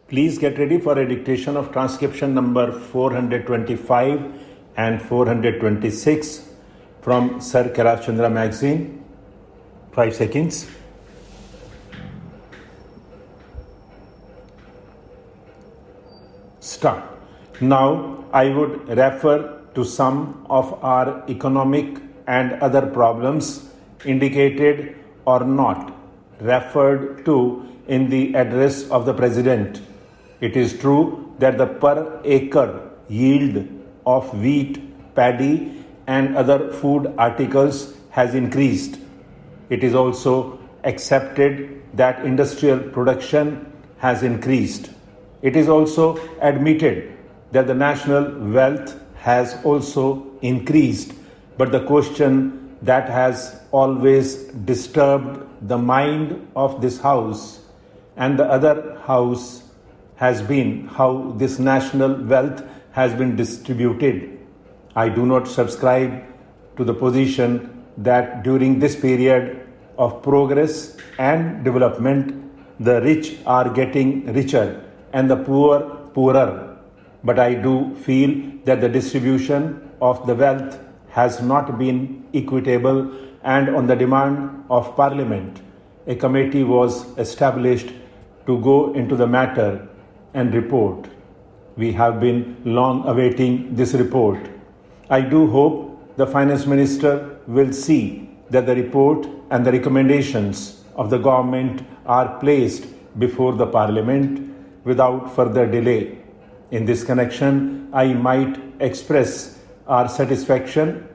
Please get ready for a dictation of transcription number 425 and 426 from Sir Kailash Chandra magazine. 5 seconds. Start. Now I would refer to some of our economic and other problems indicated or not referred to in the address of the President. It is true that the per acre yield of wheat, paddy and other food articles has increased. It is also accepted that industrial production has increased. It is also admitted that the national wealth has also increased. But the question that has always disturbed the mind of this House and the other House has been how this national wealth has been distributed. I do not subscribe to the position that during this period of progress and development, the rich are getting richer and the poor poorer. But I do feel that the distribution of the wealth has not been equitable, and on the demand of Parliament, a committee was established to go into the matter and report. We have been long awaiting this report. I do hope the Finance Minister will see that the report and the recommendations of the government are placed before the Parliament without further delay. In this connection, I might express our satisfaction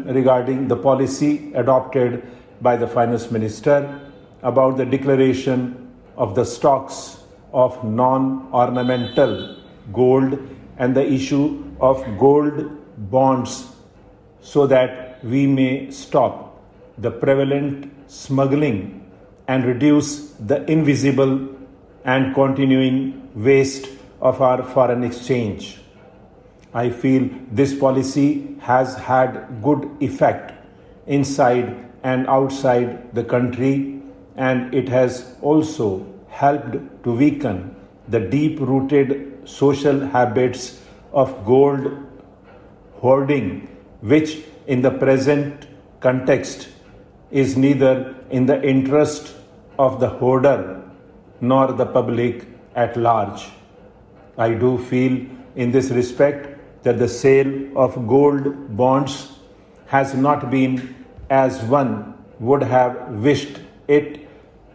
regarding the policy adopted by the Finance Minister about the declaration of the stocks of non-ornamental gold and the issue of gold bonds so that we may stop the prevalent smuggling and reduce the invisible and continuing waste of our foreign exchange. I feel this policy has had good effect inside and outside the country, and it has also helped to weaken the deep-rooted social habits of gold hoarding, which in the present context is neither in the interest of the hoarder nor the public at large. I do feel in this respect that the sale of gold bonds has not been as one would have wished it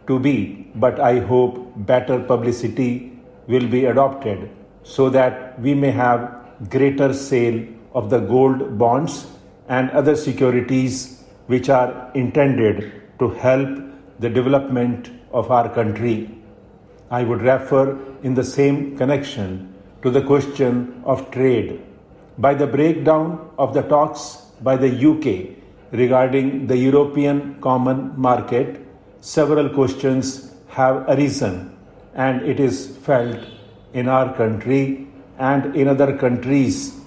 to be, but I hope better publicity will be adopted so that we may have greater sale of the gold bonds and other securities which are intended to help the development of our country. I would refer in the same connection to the question of trade. By the breakdown of the talks by the UK regarding the European Common Market, several questions have arisen, and it is felt in our country and in other countries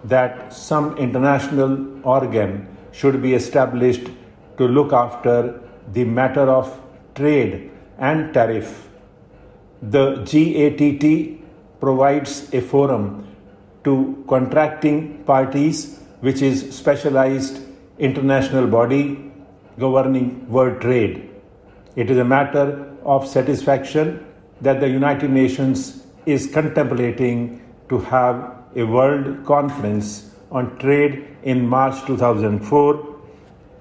that some international organ should be established to look after the matter of trade and tariff. The GATT provides a forum to contracting parties, which is specialized international body governing world trade. It is a matter of satisfaction that the United Nations is contemplating to have a world conference on trade in March 2004,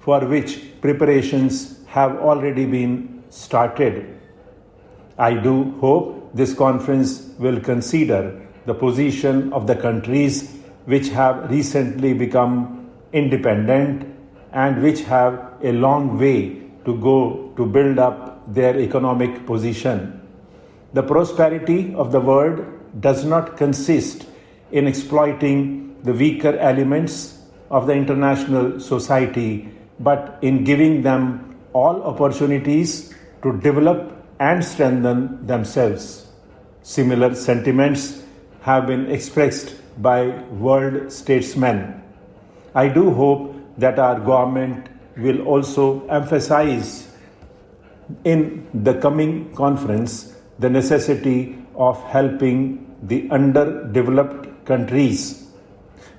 for which preparations have already been started. I do hope this conference will consider the position of the countries which have recently become independent and which have a long way to go to build up their economic position. The prosperity of the world does not consist in exploiting the weaker elements of the international society, but in giving them all opportunities to develop and strengthen themselves. Similar sentiments have been expressed by world statesmen. I do hope that our government will also emphasize in the coming conference the necessity of helping the underdeveloped countries.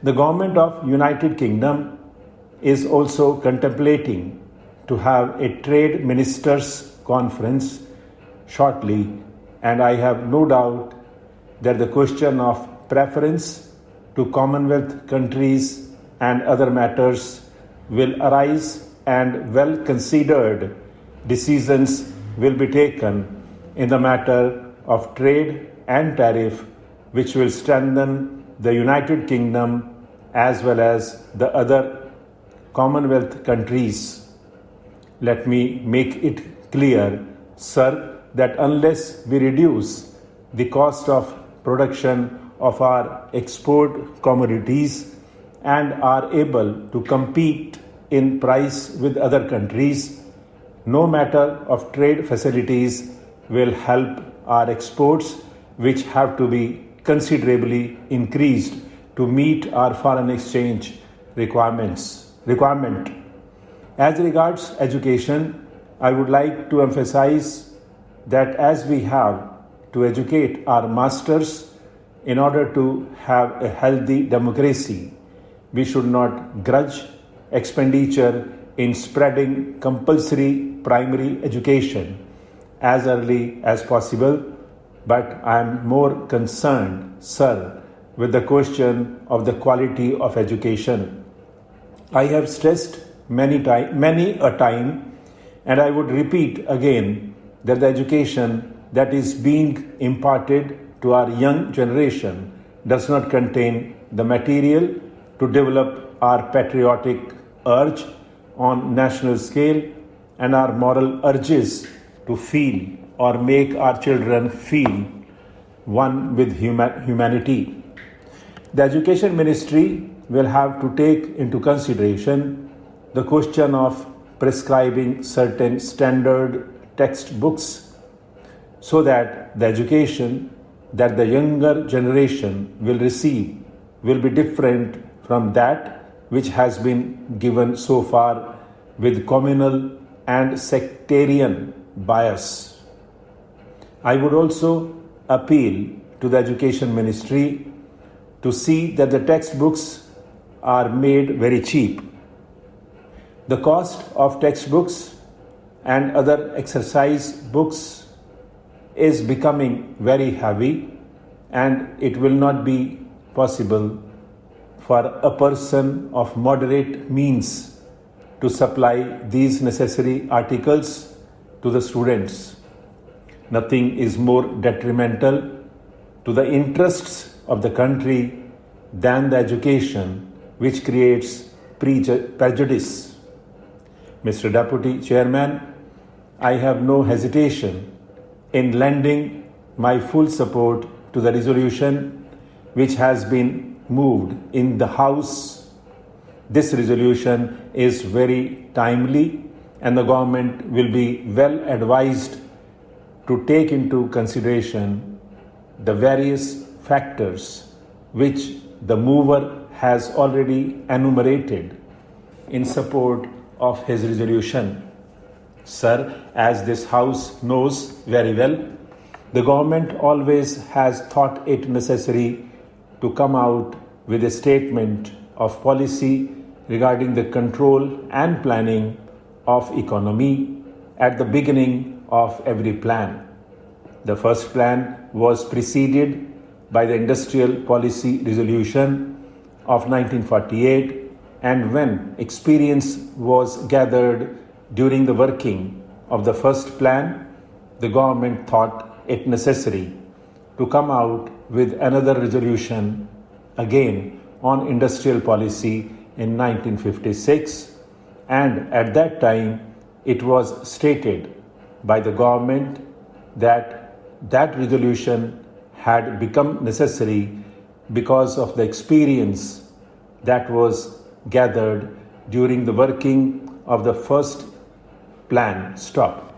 The government of United Kingdom is also contemplating to have a trade ministers conference shortly, and I have no doubt that the question of preference to Commonwealth countries and other matters will arise, and well considered decisions will be taken in the matter of trade and tariff, which will strengthen the United Kingdom as well as the other Commonwealth countries. Let me make it clear, sir, that unless we reduce the cost of production of our export commodities and are able to compete in price with other countries, no matter of trade facilities will help our exports, which have to be considerably increased to meet our foreign exchange requirement. As regards education, I would like to emphasize that as we have to educate our masters in order to have a healthy democracy, we should not grudge expenditure in spreading compulsory primary education as early as possible, but I am more concerned, sir, with the question of the quality of education. I have stressed many a time, and I would repeat again, that the education that is being imparted to our young generation does not contain the material to develop our patriotic urge on national scale and our moral urges to feel or make our children feel one with humanity. The Education Ministry will have to take into consideration the question of prescribing certain standard textbooks so that the education that the younger generation will receive will be different from that which has been given so far with communal and sectarian bias. I would also appeal to the Education Ministry to see that the textbooks are made very cheap. The cost of textbooks and other exercise books is becoming very heavy, and it will not be possible for a person of moderate means to supply these necessary articles to the students. Nothing is more detrimental to the interests of the country than the education which creates prejudice. Mr. Deputy Chairman, I have no hesitation in lending my full support to the resolution which has been moved in the House. This resolution is very timely, and the government will be well advised to take into consideration the various factors which the mover has already enumerated in support of his resolution. Sir, as this House knows very well, the government always has thought it necessary to come out with a statement of policy regarding the control and planning of economy at the beginning of every plan. The first plan was preceded by the Industrial Policy Resolution of 1948, and when experience was gathered during the working of the first plan, the government thought it necessary to come out with another resolution again on industrial policy in 1956, and at that time it was stated by the government that that resolution had become necessary because of the experience that was gathered during the working of the first plan. Stop.